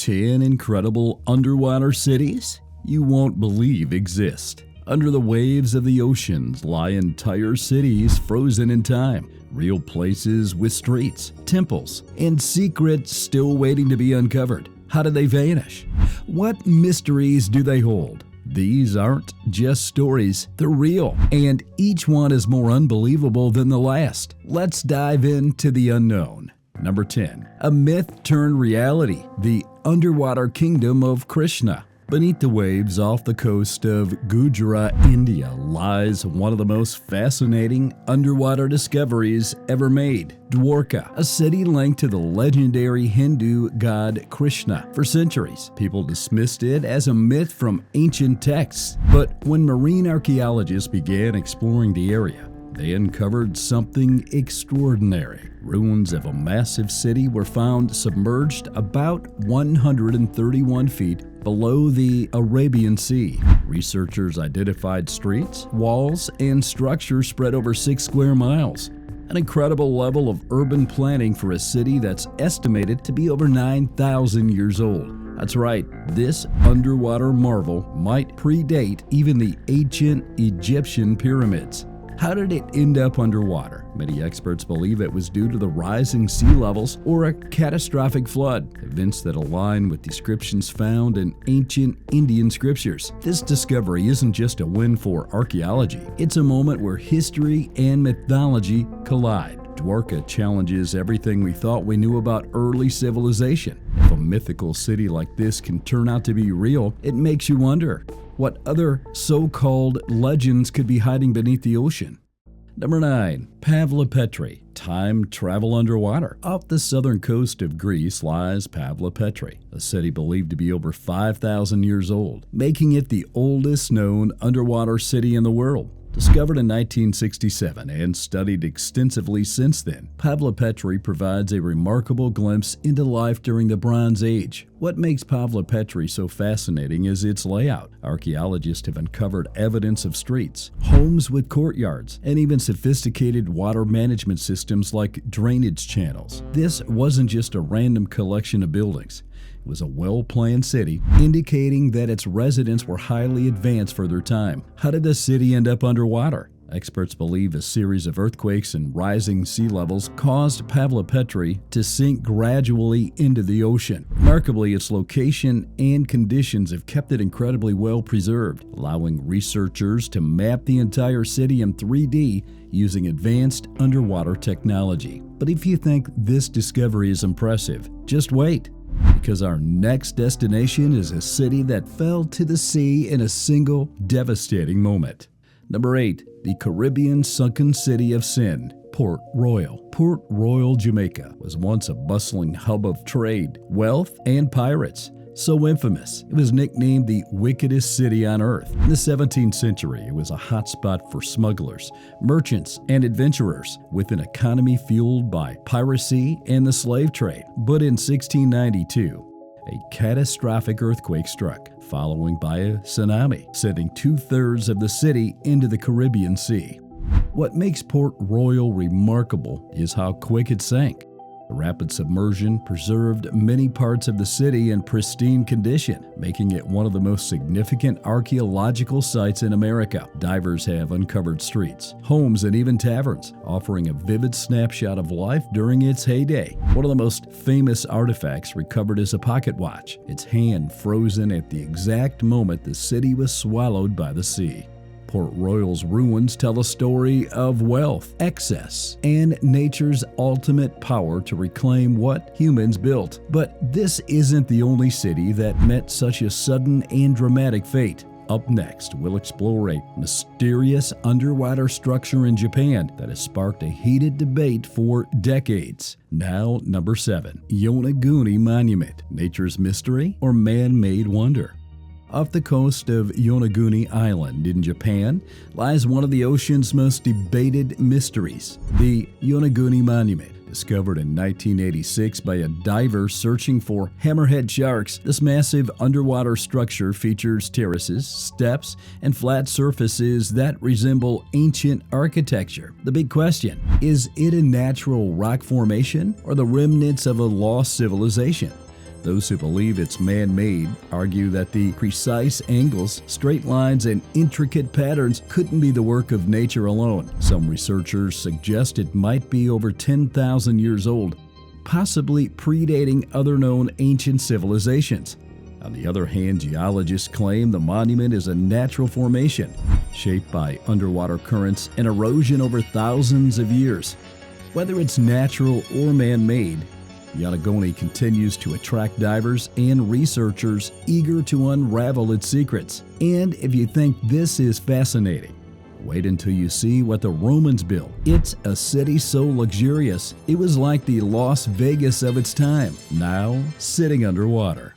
10 incredible underwater cities you won't believe exist. Under the waves of the oceans lie entire cities frozen in time, real places with streets, temples, and secrets still waiting to be uncovered. How did they vanish? What mysteries do they hold? These aren't just stories, they're real, and each one is more unbelievable than the last. Let's dive into the unknown. Number 10. A myth turned reality, the underwater kingdom of Krishna. Beneath the waves off the coast of Gujarat, India, lies one of the most fascinating underwater discoveries ever made. Dwarka, a city linked to the legendary Hindu god Krishna. For centuries, people dismissed it as a myth from ancient texts. But when marine archaeologists began exploring the area, they uncovered something extraordinary. Ruins of a massive city were found submerged about 131 feet below the Arabian Sea. Researchers identified streets, walls, and structures spread over 6 square miles. An incredible level of urban planning for a city that's estimated to be over 9,000 years old. That's right, this underwater marvel might predate even the ancient Egyptian pyramids. How did it end up underwater? Many experts believe it was due to the rising sea levels or a catastrophic flood, events that align with descriptions found in ancient Indian scriptures. This discovery isn't just a win for archaeology, it's a moment where history and mythology collide. Dwarka challenges everything we thought we knew about early civilization. If a mythical city like this can turn out to be real, it makes you wonder what other so-called legends could be hiding beneath the ocean. Number 9. Pava Petri, time travel underwater. Off the southern coast of Greece lies Pava Petri, a city believed to be over 5,000 years old, making it the oldest known underwater city in the world. Discovered in 1967 and studied extensively since then, Pava Petri provides a remarkable glimpse into life during the Bronze Age. What makes Pava Petri so fascinating is its layout. Archaeologists have uncovered evidence of streets, homes with courtyards, and even sophisticated water management systems like drainage channels. This wasn't just a random collection of buildings. It was a well-planned city, indicating that its residents were highly advanced for their time. How did the city end up underwater? Experts believe a series of earthquakes and rising sea levels caused Pava Petri to sink gradually into the ocean. Remarkably, its location and conditions have kept it incredibly well preserved, allowing researchers to map the entire city in 3D using advanced underwater technology. But if you think this discovery is impressive, just wait, because our next destination is a city that fell to the sea in a single devastating moment. Number 8. The Caribbean sunken city of sin, Port Royal. Port Royal, Jamaica was once a bustling hub of trade, wealth, and pirates. So infamous, it was nicknamed the wickedest city on earth. In the 17th century, it was a hotspot for smugglers, merchants, and adventurers, with an economy fueled by piracy and the slave trade. But in 1692, a catastrophic earthquake struck, followed by a tsunami, sending 2/3 of the city into the Caribbean Sea. What makes Port Royal remarkable is how quick it sank. The rapid submersion preserved many parts of the city in pristine condition, making it one of the most significant archaeological sites in America. Divers have uncovered streets, homes, and even taverns, offering a vivid snapshot of life during its heyday. One of the most famous artifacts recovered is a pocket watch, its hand frozen at the exact moment the city was swallowed by the sea. Port Royal's ruins tell a story of wealth, excess, and nature's ultimate power to reclaim what humans built. But this isn't the only city that met such a sudden and dramatic fate. Up next, we'll explore a mysterious underwater structure in Japan that has sparked a heated debate for decades. Now, number 7. Yonaguni Monument, nature's mystery or man-made wonder? Off the coast of Yonaguni Island in Japan lies one of the ocean's most debated mysteries, the Yonaguni Monument. Discovered in 1986 by a diver searching for hammerhead sharks, this massive underwater structure features terraces, steps, and flat surfaces that resemble ancient architecture. The big question, is it a natural rock formation or the remnants of a lost civilization? Those who believe it's man-made argue that the precise angles, straight lines, and intricate patterns couldn't be the work of nature alone. Some researchers suggest it might be over 10,000 years old, possibly predating other known ancient civilizations. On the other hand, geologists claim the monument is a natural formation, shaped by underwater currents and erosion over thousands of years. Whether it's natural or man-made, Yonaguni continues to attract divers and researchers eager to unravel its secrets. And if you think this is fascinating, wait until you see what the Romans built. It's a city so luxurious, it was like the Las Vegas of its time, now sitting underwater.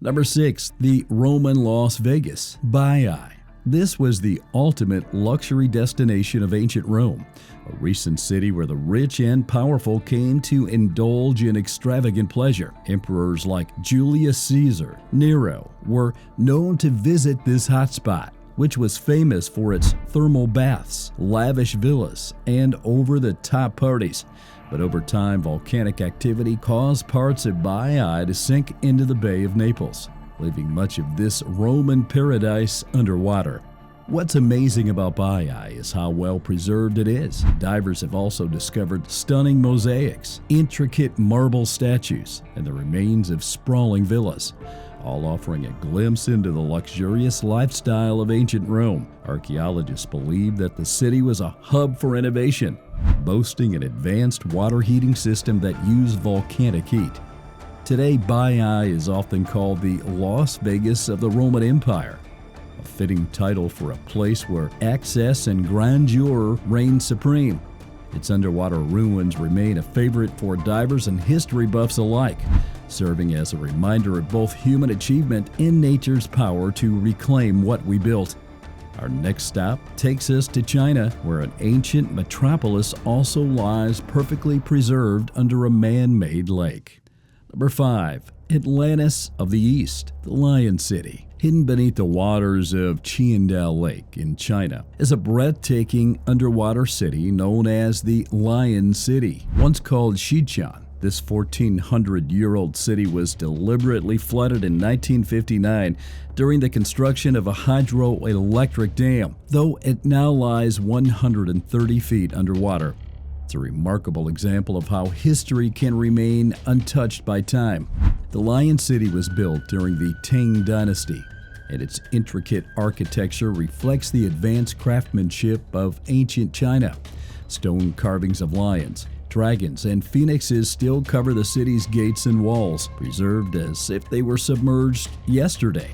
Number 6. The Roman Las Vegas, Baiae. This was the ultimate luxury destination of ancient Rome, a recent city where the rich and powerful came to indulge in extravagant pleasure. Emperors like Julius Caesar, Nero were known to visit this hotspot, which was famous for its thermal baths, lavish villas, and over-the-top parties. But over time, volcanic activity caused parts of Baiae to sink into the Bay of Naples, leaving much of this Roman paradise underwater. What's amazing about Baiae is how well preserved it is. Divers have also discovered stunning mosaics, intricate marble statues, and the remains of sprawling villas, all offering a glimpse into the luxurious lifestyle of ancient Rome. Archaeologists believe that the city was a hub for innovation, boasting an advanced water heating system that used volcanic heat. Today, Baiae is often called the Las Vegas of the Roman Empire, a fitting title for a place where excess and grandeur reign supreme. Its underwater ruins remain a favorite for divers and history buffs alike, serving as a reminder of both human achievement and nature's power to reclaim what we built. Our next stop takes us to China, where an ancient metropolis also lies perfectly preserved under a man-made lake. Number 5. Atlantis of the East, the Lion City. Hidden beneath the waters of Qiandao Lake in China is a breathtaking underwater city known as the Lion City. Once called Xichang, this 1,400-year-old city was deliberately flooded in 1959 during the construction of a hydroelectric dam, though it now lies 130 feet underwater. It's a remarkable example of how history can remain untouched by time. The Lion City was built during the Tang Dynasty, and its intricate architecture reflects the advanced craftsmanship of ancient China. Stone carvings of lions, dragons, and phoenixes still cover the city's gates and walls, preserved as if they were submerged yesterday.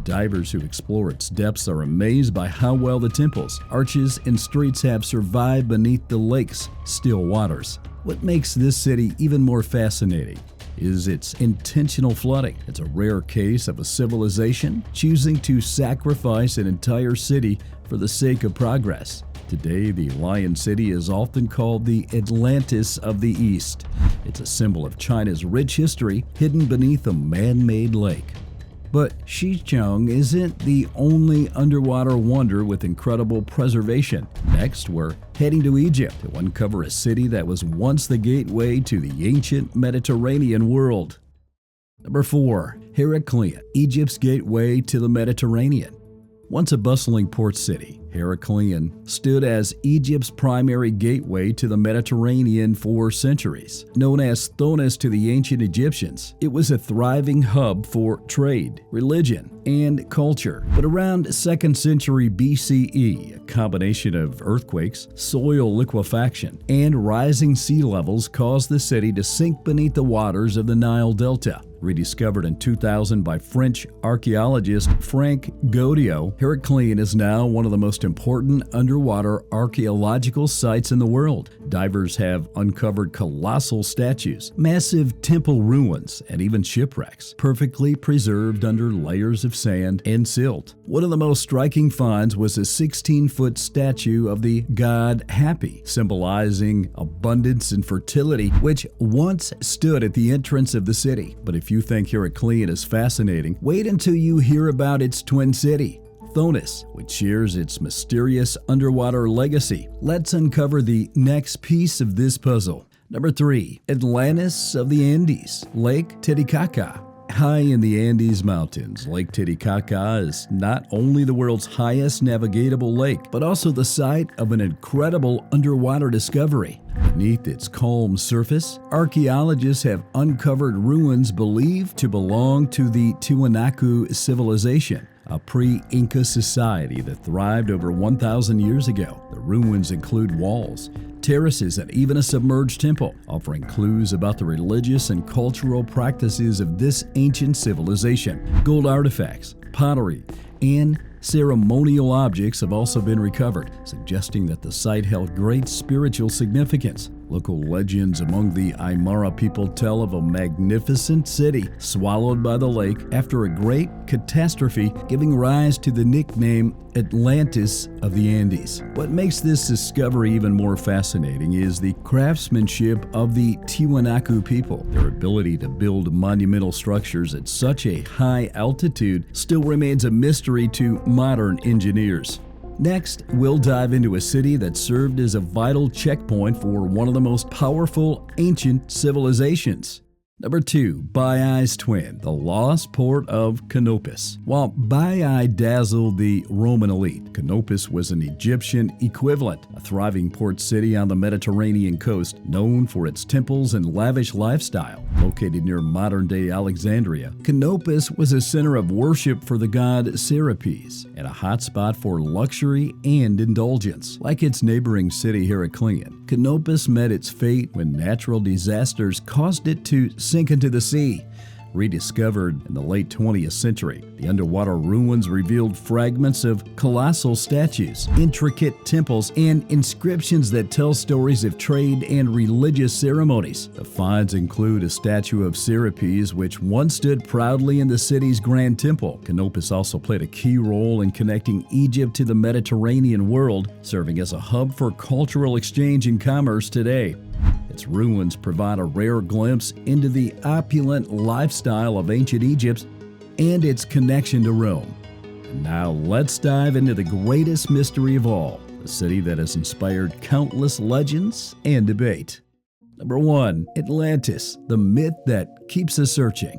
Divers who explore its depths are amazed by how well the temples, arches, and streets have survived beneath the lake's still waters. What makes this city even more fascinating is its intentional flooding. It's a rare case of a civilization choosing to sacrifice an entire city for the sake of progress. Today, the Lion City is often called the Atlantis of the East. It's a symbol of China's rich history hidden beneath a man-made lake. But Xichang isn't the only underwater wonder with incredible preservation. Next, we're heading to Egypt to uncover a city that was once the gateway to the ancient Mediterranean world. Number 4. Heracle, Egypt's gateway to the Mediterranean. Once a bustling port city, Heracle stood as Egypt's primary gateway to the Mediterranean for centuries. Known as Thonis to the ancient Egyptians, it was a thriving hub for trade, religion, and culture. But around 2nd century BCE, a combination of earthquakes, soil liquefaction, and rising sea levels caused the city to sink beneath the waters of the Nile Delta. Rediscovered in 2000 by French archaeologist Frank Gaudio, Heracle is now one of the most important underwater archaeological sites in the world. Divers have uncovered colossal statues, massive temple ruins, and even shipwrecks, perfectly preserved under layers of sand and silt. One of the most striking finds was a 16-foot statue of the god Happy, symbolizing abundance and fertility, which once stood at the entrance of the city. But if you think Heracle is fascinating, wait until you hear about its twin city, Thonis, which shares its mysterious underwater legacy. Let's uncover the next piece of this puzzle. Number 3. Atlantis of the Andes, Lake Titicaca. High in the Andes Mountains, Lake Titicaca is not only the world's highest navigatable lake, but also the site of an incredible underwater discovery. Beneath its calm surface, archaeologists have uncovered ruins believed to belong to the Tiwanaku civilization, a pre-Inca society that thrived over 1,000 years ago. The ruins include walls, terraces, and even a submerged temple, offering clues about the religious and cultural practices of this ancient civilization. Gold artifacts, pottery, and ceremonial objects have also been recovered, suggesting that the site held great spiritual significance. Local legends among the Aymara people tell of a magnificent city swallowed by the lake after a great catastrophe, giving rise to the nickname Atlantis of the Andes. What makes this discovery even more fascinating is the craftsmanship of the Tiwanaku people. Their ability to build monumental structures at such a high altitude still remains a mystery to modern engineers. Next, we'll dive into a city that served as a vital checkpoint for one of the most powerful ancient civilizations. Number 2. Baiai's twin, the lost port of Canopus. While Baiai dazzled the Roman elite, Canopus was an Egyptian equivalent, a thriving port city on the Mediterranean coast, known for its temples and lavish lifestyle. Located near modern-day Alexandria, Canopus was a center of worship for the god Serapis and a hotspot for luxury and indulgence. Like its neighboring city Heraclean, Canopus met its fate when natural disasters caused it to sink into the sea. Rediscovered in the late 20th century, the underwater ruins revealed fragments of colossal statues, intricate temples, and inscriptions that tell stories of trade and religious ceremonies. The finds include a statue of Serapis, which once stood proudly in the city's grand temple. Canopus also played a key role in connecting Egypt to the Mediterranean world, serving as a hub for cultural exchange and commerce today. Its ruins provide a rare glimpse into the opulent lifestyle of ancient Egypt and its connection to Rome. And now let's dive into the greatest mystery of all, the city that has inspired countless legends and debate. Number 1. Atlantis, the myth that keeps us searching.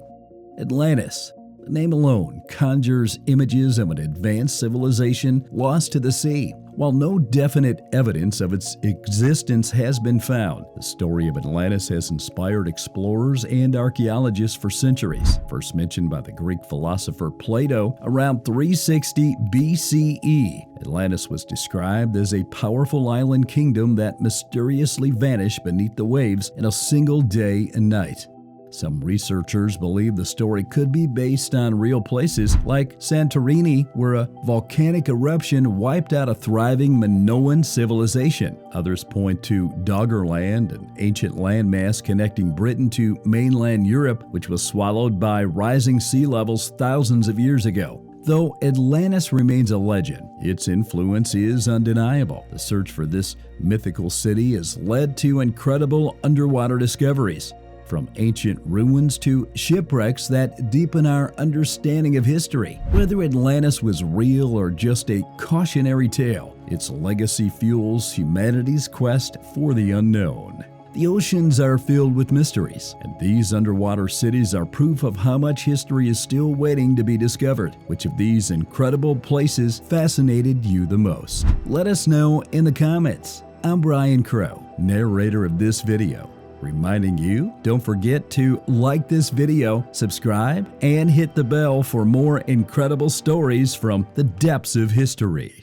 Atlantis. The name alone conjures images of an advanced civilization lost to the sea. While no definite evidence of its existence has been found, the story of Atlantis has inspired explorers and archaeologists for centuries. First mentioned by the Greek philosopher Plato around 360 BCE, Atlantis was described as a powerful island kingdom that mysteriously vanished beneath the waves in a single day and night. Some researchers believe the story could be based on real places like Santorini, where a volcanic eruption wiped out a thriving Minoan civilization. Others point to Doggerland, an ancient landmass connecting Britain to mainland Europe, which was swallowed by rising sea levels thousands of years ago. Though Atlantis remains a legend, its influence is undeniable. The search for this mythical city has led to incredible underwater discoveries, from ancient ruins to shipwrecks that deepen our understanding of history. Whether Atlantis was real or just a cautionary tale, its legacy fuels humanity's quest for the unknown. The oceans are filled with mysteries, and these underwater cities are proof of how much history is still waiting to be discovered. Which of these incredible places fascinated you the most? Let us know in the comments. I'm Brian Crow, narrator of this video, reminding you, don't forget to like this video, subscribe, and hit the bell for more incredible stories from the depths of history.